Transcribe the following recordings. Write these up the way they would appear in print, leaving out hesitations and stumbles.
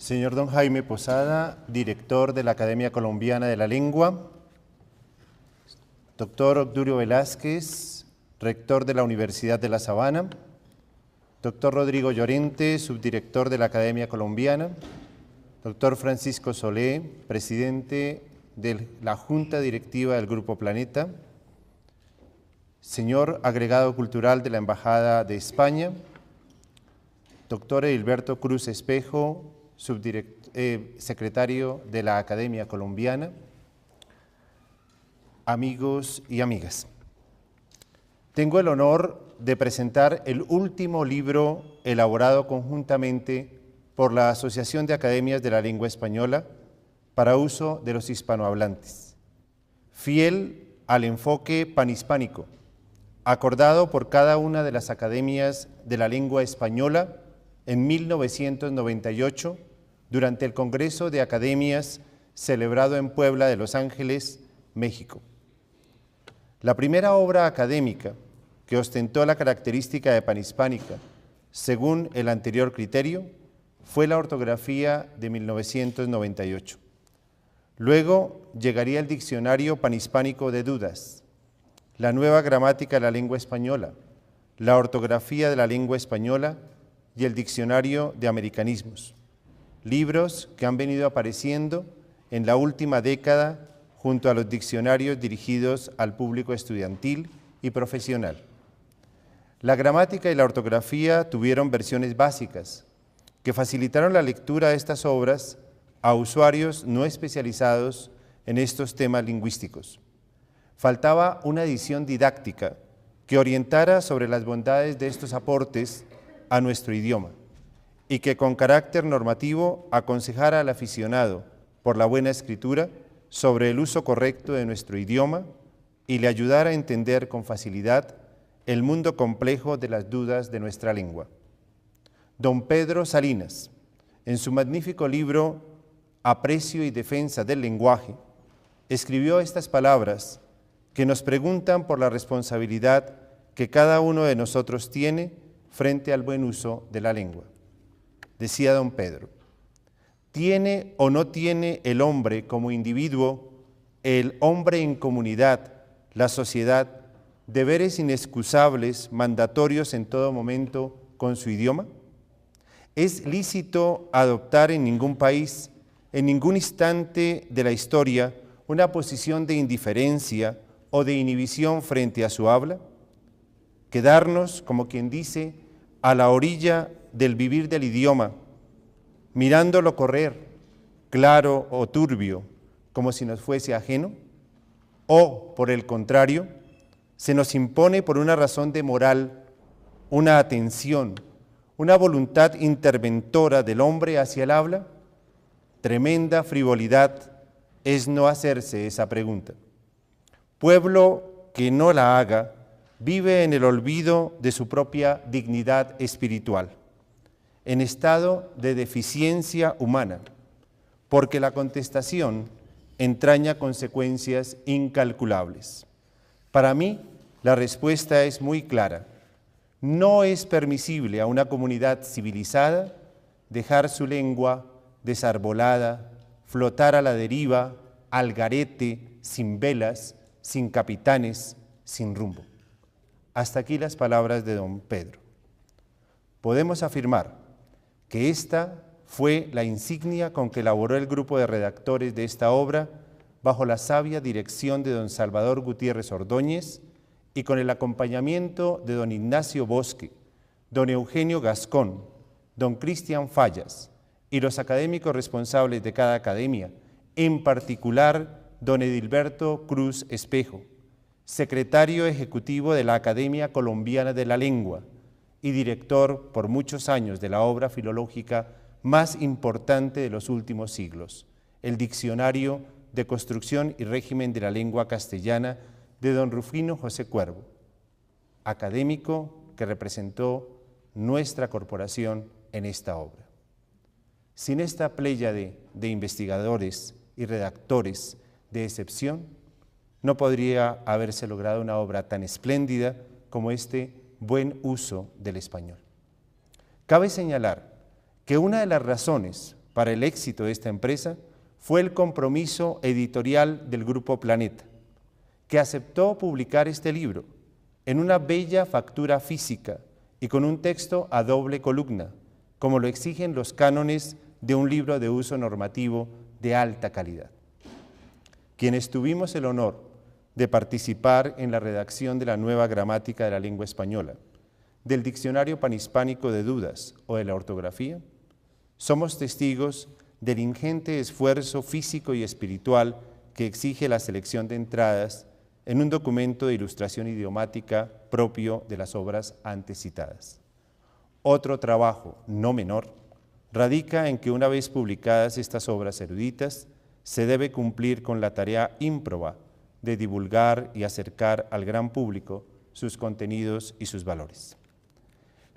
Señor don Jaime Posada, director de la Academia Colombiana de la Lengua. Doctor Obdurio Velázquez, rector de la Universidad de La Sabana. Doctor Rodrigo Llorente, subdirector de la Academia Colombiana. Doctor Francisco Solé, presidente de la Junta Directiva del Grupo Planeta. Señor agregado cultural de la Embajada de España. Doctor Edilberto Cruz Espejo, secretario de la Academia Colombiana. Amigos y amigas, tengo el honor de presentar el último libro elaborado conjuntamente por la Asociación de Academias de la Lengua Española para uso de los hispanohablantes, fiel al enfoque panhispánico, acordado por cada una de las academias de la lengua española en 1998 durante el Congreso de Academias celebrado en Puebla de Los Ángeles, México. La primera obra académica que ostentó la característica de panhispánica, según el anterior criterio, fue la ortografía de 1998. Luego llegaría el Diccionario Panhispánico de Dudas, la Nueva Gramática de la Lengua Española, la Ortografía de la Lengua Española y el Diccionario de Americanismos, libros que han venido apareciendo en la última década junto a los diccionarios dirigidos al público estudiantil y profesional. La gramática y la ortografía tuvieron versiones básicas que facilitaron la lectura de estas obras a usuarios no especializados en estos temas lingüísticos. Faltaba una edición didáctica que orientara sobre las bondades de estos aportes a nuestro idioma y que con carácter normativo aconsejara al aficionado por la buena escritura sobre el uso correcto de nuestro idioma y le ayudara a entender con facilidad el mundo complejo de las dudas de nuestra lengua. Don Pedro Salinas, en su magnífico libro Aprecio y Defensa del Lenguaje, escribió estas palabras que nos preguntan por la responsabilidad que cada uno de nosotros tiene frente al buen uso de la lengua. Decía don Pedro: ¿tiene o no tiene el hombre como individuo, el hombre en comunidad, la sociedad, deberes inexcusables, mandatorios en todo momento con su idioma? ¿Es lícito adoptar en ningún país, en ningún instante de la historia, una posición de indiferencia o de inhibición frente a su habla? Quedarnos, como quien dice, a la orilla del vivir del idioma, mirándolo correr, claro o turbio, como si nos fuese ajeno, o, por el contrario, se nos impone por una razón de moral, una atención, una voluntad interventora del hombre hacia el habla. Tremenda frivolidad es no hacerse esa pregunta. Pueblo que no la haga vive en el olvido de su propia dignidad espiritual, en estado de deficiencia humana, porque la contestación entraña consecuencias incalculables. Para mí, la respuesta es muy clara. No es permisible a una comunidad civilizada dejar su lengua desarbolada, flotar a la deriva, al garete, sin velas, sin capitanes, sin rumbo. Hasta aquí las palabras de don Pedro. Podemos afirmar que esta fue la insignia con que elaboró el grupo de redactores de esta obra bajo la sabia dirección de don Salvador Gutiérrez Ordóñez y con el acompañamiento de don Ignacio Bosque, don Eugenio Gascón, don Cristian Fallas y los académicos responsables de cada academia, en particular don Edilberto Cruz Espejo, secretario ejecutivo de la Academia Colombiana de la Lengua y director por muchos años de la obra filológica más importante de los últimos siglos, el Diccionario de Construcción y Régimen de la Lengua Castellana de don Rufino José Cuervo, académico que representó nuestra corporación en esta obra. Sin esta pléyade de investigadores y redactores de excepción, no podría haberse logrado una obra tan espléndida como este buen uso del español. Cabe señalar que una de las razones para el éxito de esta empresa fue el compromiso editorial del Grupo Planeta, que aceptó publicar este libro en una bella factura física y con un texto a doble columna, como lo exigen los cánones de un libro de uso normativo de alta calidad. Quienes tuvimos el honor de participar en la redacción de la nueva gramática de la lengua española, del Diccionario Panhispánico de Dudas o de la ortografía, somos testigos del ingente esfuerzo físico y espiritual que exige la selección de entradas en un documento de ilustración idiomática propio de las obras antes citadas. Otro trabajo, no menor, radica en que una vez publicadas estas obras eruditas, se debe cumplir con la tarea ímproba de divulgar y acercar al gran público sus contenidos y sus valores.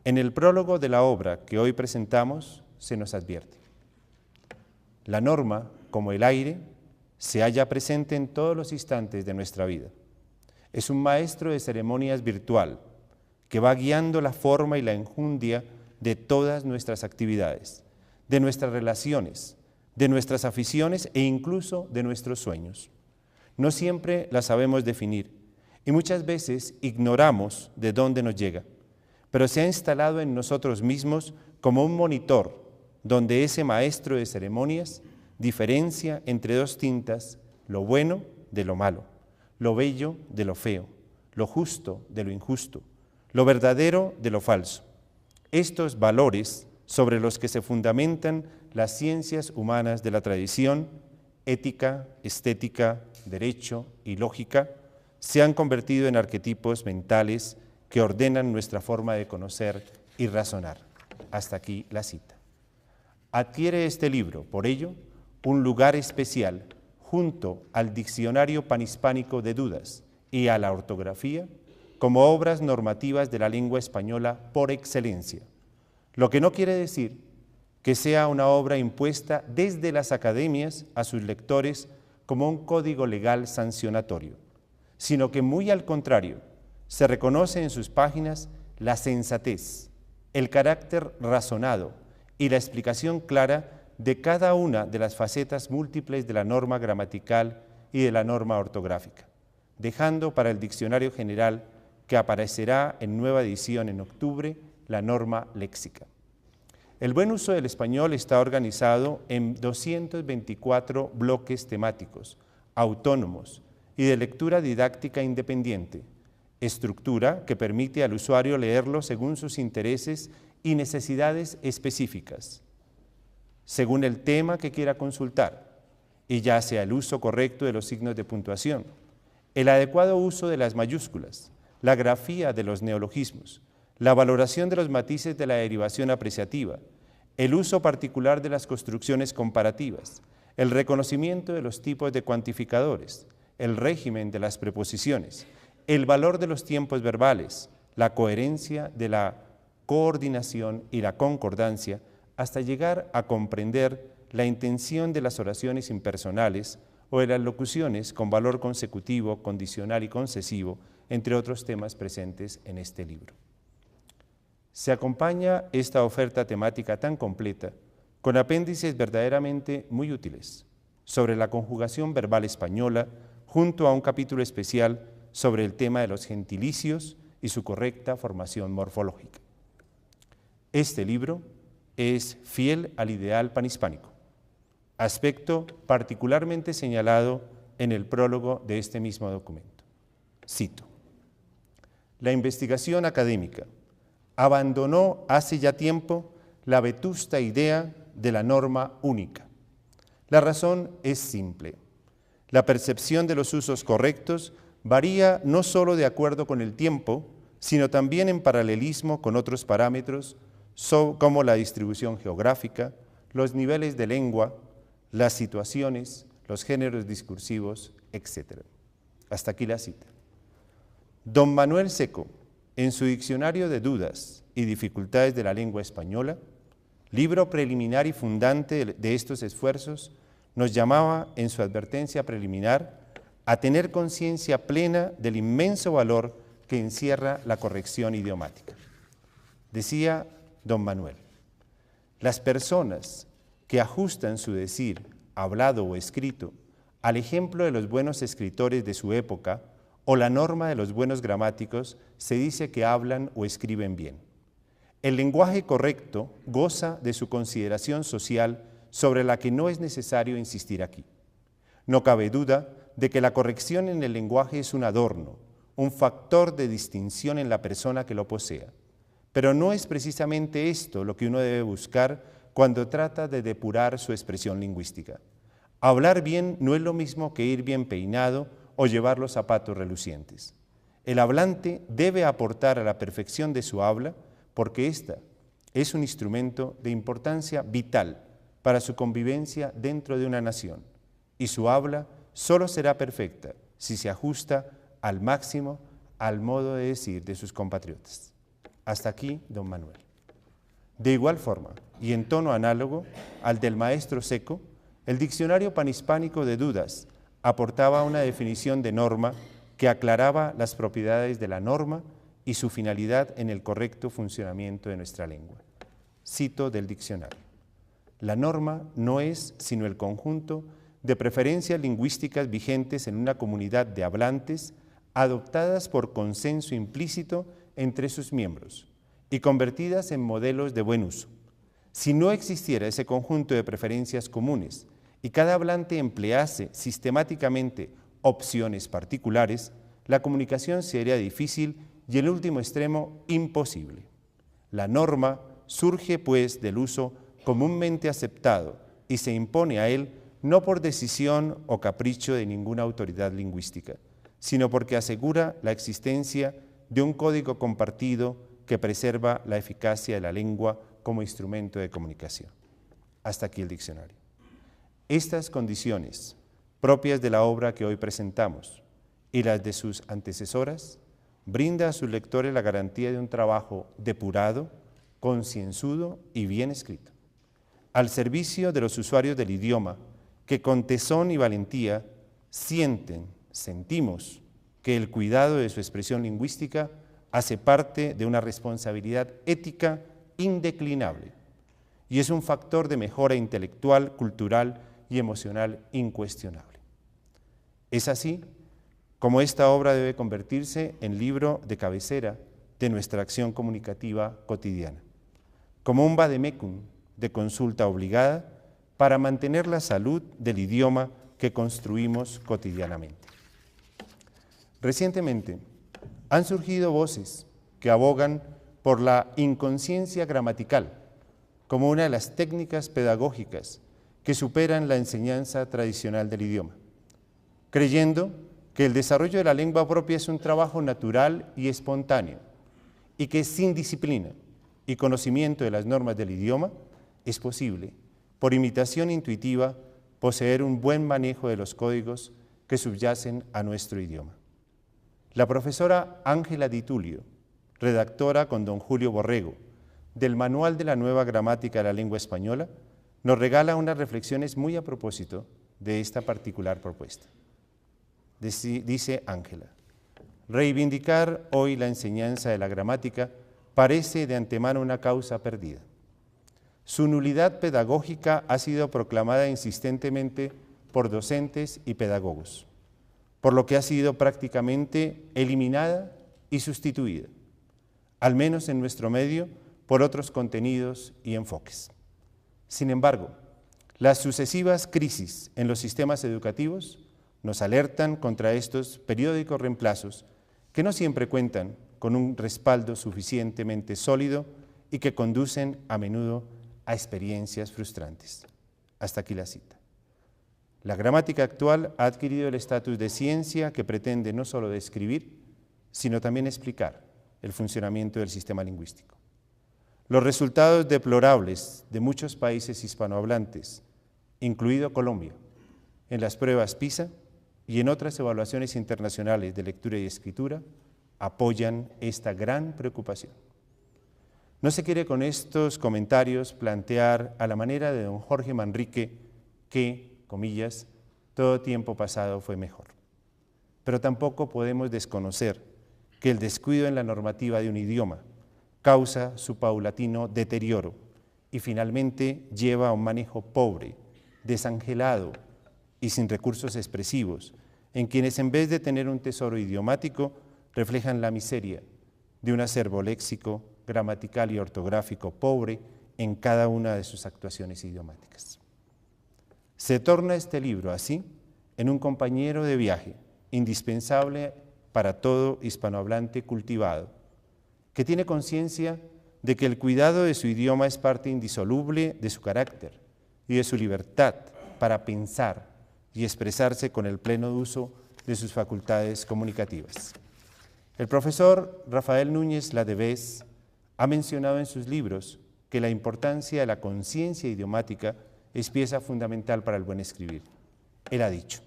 En el prólogo de la obra que hoy presentamos se nos advierte: la norma, como el aire, se halla presente en todos los instantes de nuestra vida. Es un maestro de ceremonias virtual que va guiando la forma y la enjundia de todas nuestras actividades, de nuestras relaciones, de nuestras aficiones e incluso de nuestros sueños. No siempre la sabemos definir y muchas veces ignoramos de dónde nos llega, pero se ha instalado en nosotros mismos como un monitor donde ese maestro de ceremonias diferencia entre dos tintas, lo bueno de lo malo, lo bello de lo feo, lo justo de lo injusto, lo verdadero de lo falso. Estos valores sobre los que se fundamentan las ciencias humanas de la tradición, ética, estética, derecho y lógica, se han convertido en arquetipos mentales que ordenan nuestra forma de conocer y razonar. Hasta aquí la cita. Adquiere este libro, por ello, un lugar especial junto al Diccionario Panhispánico de Dudas y a la ortografía como obras normativas de la lengua española por excelencia, lo que no quiere decir que sea una obra impuesta desde las academias a sus lectores como un código legal sancionatorio, sino que muy al contrario, se reconoce en sus páginas la sensatez, el carácter razonado y la explicación clara de cada una de las facetas múltiples de la norma gramatical y de la norma ortográfica, dejando para el Diccionario General, que aparecerá en nueva edición en octubre, la norma léxica. El buen uso del español está organizado en 224 bloques temáticos, autónomos y de lectura didáctica independiente, estructura que permite al usuario leerlo según sus intereses y necesidades específicas, según el tema que quiera consultar, y ya sea el uso correcto de los signos de puntuación, el adecuado uso de las mayúsculas, la grafía de los neologismos, la valoración de los matices de la derivación apreciativa, el uso particular de las construcciones comparativas, el reconocimiento de los tipos de cuantificadores, el régimen de las preposiciones, el valor de los tiempos verbales, la coherencia de la coordinación y la concordancia, hasta llegar a comprender la intención de las oraciones impersonales o de las locuciones con valor consecutivo, condicional y concesivo, entre otros temas presentes en este libro. Se acompaña esta oferta temática tan completa con apéndices verdaderamente muy útiles sobre la conjugación verbal española, junto a un capítulo especial sobre el tema de los gentilicios y su correcta formación morfológica. Este libro es fiel al ideal panhispánico, aspecto particularmente señalado en el prólogo de este mismo documento. Cito: la investigación académica abandonó hace ya tiempo la vetusta idea de la norma única. La razón es simple. La percepción de los usos correctos varía no solo de acuerdo con el tiempo, sino también en paralelismo con otros parámetros como la distribución geográfica, los niveles de lengua, las situaciones, los géneros discursivos, etc. Hasta aquí la cita. Don Manuel Seco, en su Diccionario de Dudas y Dificultades de la Lengua Española, libro preliminar y fundante de estos esfuerzos, nos llamaba en su advertencia preliminar a tener conciencia plena del inmenso valor que encierra la corrección idiomática. Decía don Manuel: las personas que ajustan su decir, hablado o escrito, al ejemplo de los buenos escritores de su época o la norma de los buenos gramáticos, se dice que hablan o escriben bien. El lenguaje correcto goza de su consideración social sobre la que no es necesario insistir aquí. No cabe duda de que la corrección en el lenguaje es un adorno, un factor de distinción en la persona que lo posea. Pero no es precisamente esto lo que uno debe buscar cuando trata de depurar su expresión lingüística. Hablar bien no es lo mismo que ir bien peinado o llevar los zapatos relucientes. El hablante debe aportar a la perfección de su habla porque ésta es un instrumento de importancia vital para su convivencia dentro de una nación, y su habla solo será perfecta si se ajusta al máximo al modo de decir de sus compatriotas. Hasta aquí, don Manuel. De igual forma, y en tono análogo al del maestro Seco, el Diccionario Panhispánico de Dudas aportaba una definición de norma que aclaraba las propiedades de la norma y su finalidad en el correcto funcionamiento de nuestra lengua. Cito del diccionario. La norma no es sino el conjunto de preferencias lingüísticas vigentes en una comunidad de hablantes adoptadas por consenso implícito entre sus miembros y convertidas en modelos de buen uso. Si no existiera ese conjunto de preferencias comunes y cada hablante emplease sistemáticamente opciones particulares, la comunicación sería difícil y en último extremo imposible. La norma surge pues del uso comúnmente aceptado y se impone a él no por decisión o capricho de ninguna autoridad lingüística, sino porque asegura la existencia de un código compartido que preserva la eficacia de la lengua como instrumento de comunicación. Hasta aquí el diccionario. Estas condiciones, propias de la obra que hoy presentamos y las de sus antecesoras, brinda a sus lectores la garantía de un trabajo depurado, concienzudo y bien escrito, al servicio de los usuarios del idioma que con tesón y valentía sentimos que el cuidado de su expresión lingüística hace parte de una responsabilidad ética indeclinable y es un factor de mejora intelectual, cultural y emocional incuestionable. Es así como esta obra debe convertirse en libro de cabecera de nuestra acción comunicativa cotidiana, como un vademecum de consulta obligada para mantener la salud del idioma que construimos cotidianamente. Recientemente han surgido voces que abogan por la inconsciencia gramatical como una de las técnicas pedagógicas que superan la enseñanza tradicional del idioma, creyendo que el desarrollo de la lengua propia es un trabajo natural y espontáneo y que sin disciplina y conocimiento de las normas del idioma es posible, por imitación intuitiva, poseer un buen manejo de los códigos que subyacen a nuestro idioma. La profesora Ángela Di Tulio, redactora con don Julio Borrego del Manual de la Nueva Gramática de la Lengua Española, nos regala unas reflexiones muy a propósito de esta particular propuesta. Dice Ángela: reivindicar hoy la enseñanza de la gramática parece de antemano una causa perdida. Su nulidad pedagógica ha sido proclamada insistentemente por docentes y pedagogos, por lo que ha sido prácticamente eliminada y sustituida, al menos en nuestro medio, por otros contenidos y enfoques. Sin embargo, las sucesivas crisis en los sistemas educativos nos alertan contra estos periódicos reemplazos que no siempre cuentan con un respaldo suficientemente sólido y que conducen a menudo a experiencias frustrantes. Hasta aquí la cita. La gramática actual ha adquirido el estatus de ciencia que pretende no solo describir, sino también explicar el funcionamiento del sistema lingüístico. Los resultados deplorables de muchos países hispanohablantes, incluido Colombia, en las pruebas PISA y en otras evaluaciones internacionales de lectura y escritura, apoyan esta gran preocupación. No se quiere con estos comentarios plantear a la manera de don Jorge Manrique que, comillas, todo tiempo pasado fue mejor. Pero tampoco podemos desconocer que el descuido en la normativa de un idioma causa su paulatino deterioro y finalmente lleva a un manejo pobre, desangelado y sin recursos expresivos, en quienes en vez de tener un tesoro idiomático, reflejan la miseria de un acervo léxico, gramatical y ortográfico pobre en cada una de sus actuaciones idiomáticas. Se torna este libro, así, en un compañero de viaje indispensable para todo hispanohablante cultivado, que tiene conciencia de que el cuidado de su idioma es parte indisoluble de su carácter y de su libertad para pensar y expresarse con el pleno uso de sus facultades comunicativas. El profesor Rafael Núñez Ladevés ha mencionado en sus libros que la importancia de la conciencia idiomática es pieza fundamental para el buen escribir. Él ha dicho,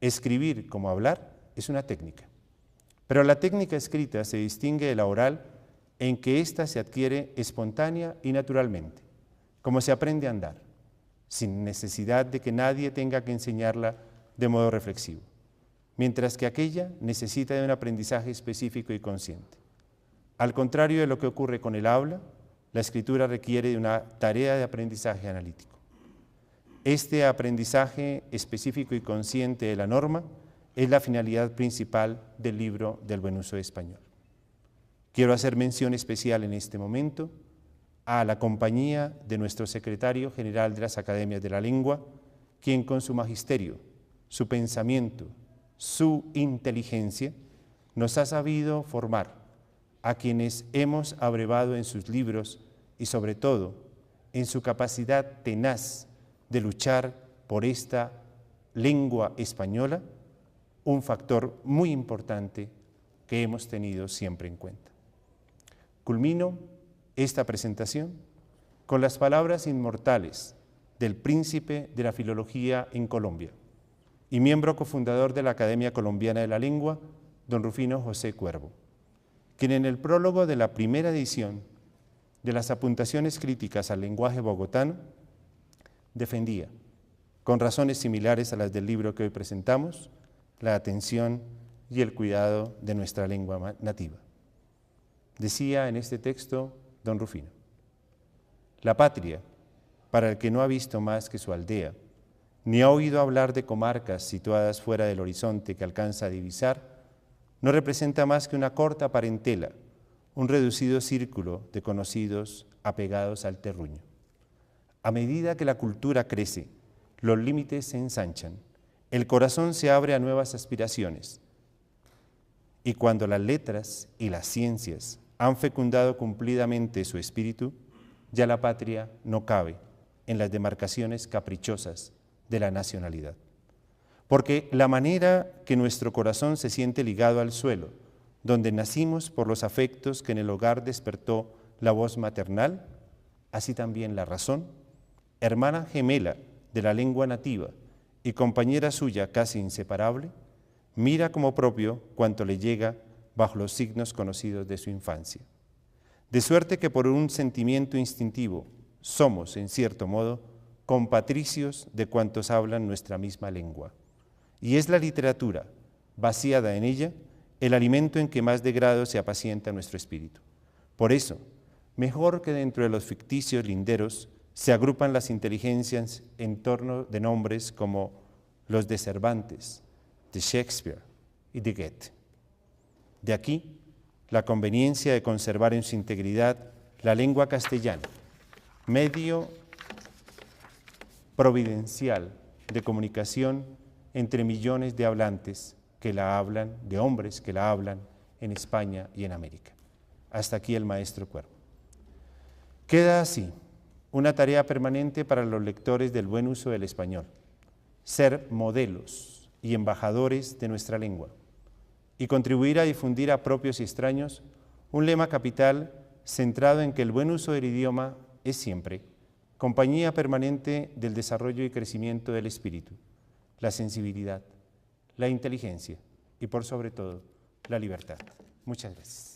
escribir como hablar es una técnica, pero la técnica escrita se distingue de la oral en que ésta se adquiere espontánea y naturalmente, como se aprende a andar, sin necesidad de que nadie tenga que enseñarla de modo reflexivo, mientras que aquella necesita de un aprendizaje específico y consciente. Al contrario de lo que ocurre con el habla, la escritura requiere de una tarea de aprendizaje analítico. Este aprendizaje específico y consciente de la norma es la finalidad principal del libro del buen uso de español. Quiero hacer mención especial en este momento a la compañía de nuestro secretario general de las Academias de la Lengua, quien con su magisterio, su pensamiento, su inteligencia, nos ha sabido formar a quienes hemos abrevado en sus libros y sobre todo en su capacidad tenaz de luchar por esta lengua española, un factor muy importante que hemos tenido siempre en cuenta. Culmino esta presentación con las palabras inmortales del príncipe de la filología en Colombia y miembro cofundador de la Academia Colombiana de la Lengua, don Rufino José Cuervo, quien en el prólogo de la primera edición de las apuntaciones críticas al lenguaje bogotano defendía, con razones similares a las del libro que hoy presentamos, la atención y el cuidado de nuestra lengua nativa. Decía en este texto don Rufino, la patria, para el que no ha visto más que su aldea, ni ha oído hablar de comarcas situadas fuera del horizonte que alcanza a divisar, no representa más que una corta parentela, un reducido círculo de conocidos apegados al terruño. A medida que la cultura crece, los límites se ensanchan, el corazón se abre a nuevas aspiraciones, y cuando las letras y las ciencias han fecundado cumplidamente su espíritu, ya la patria no cabe en las demarcaciones caprichosas de la nacionalidad. Porque la manera que nuestro corazón se siente ligado al suelo, donde nacimos por los afectos que en el hogar despertó la voz maternal, así también la razón, hermana gemela de la lengua nativa y compañera suya casi inseparable, mira como propio cuanto le llega bajo los signos conocidos de su infancia. De suerte que por un sentimiento instintivo somos, en cierto modo, compatricios de cuantos hablan nuestra misma lengua. Y es la literatura, vaciada en ella, el alimento en que más de grado se apacienta nuestro espíritu. Por eso, mejor que dentro de los ficticios linderos, se agrupan las inteligencias en torno de nombres como los de Cervantes, de Shakespeare y de Goethe. De aquí la conveniencia de conservar en su integridad la lengua castellana, medio providencial de comunicación entre millones de hablantes que la hablan, de hombres que la hablan en España y en América. Hasta aquí el maestro Cuervo. Queda así una tarea permanente para los lectores del buen uso del español, ser modelos y embajadores de nuestra lengua y contribuir a difundir a propios y extraños un lema capital centrado en que el buen uso del idioma es siempre compañía permanente del desarrollo y crecimiento del espíritu, la sensibilidad, la inteligencia y por sobre todo la libertad. Muchas gracias.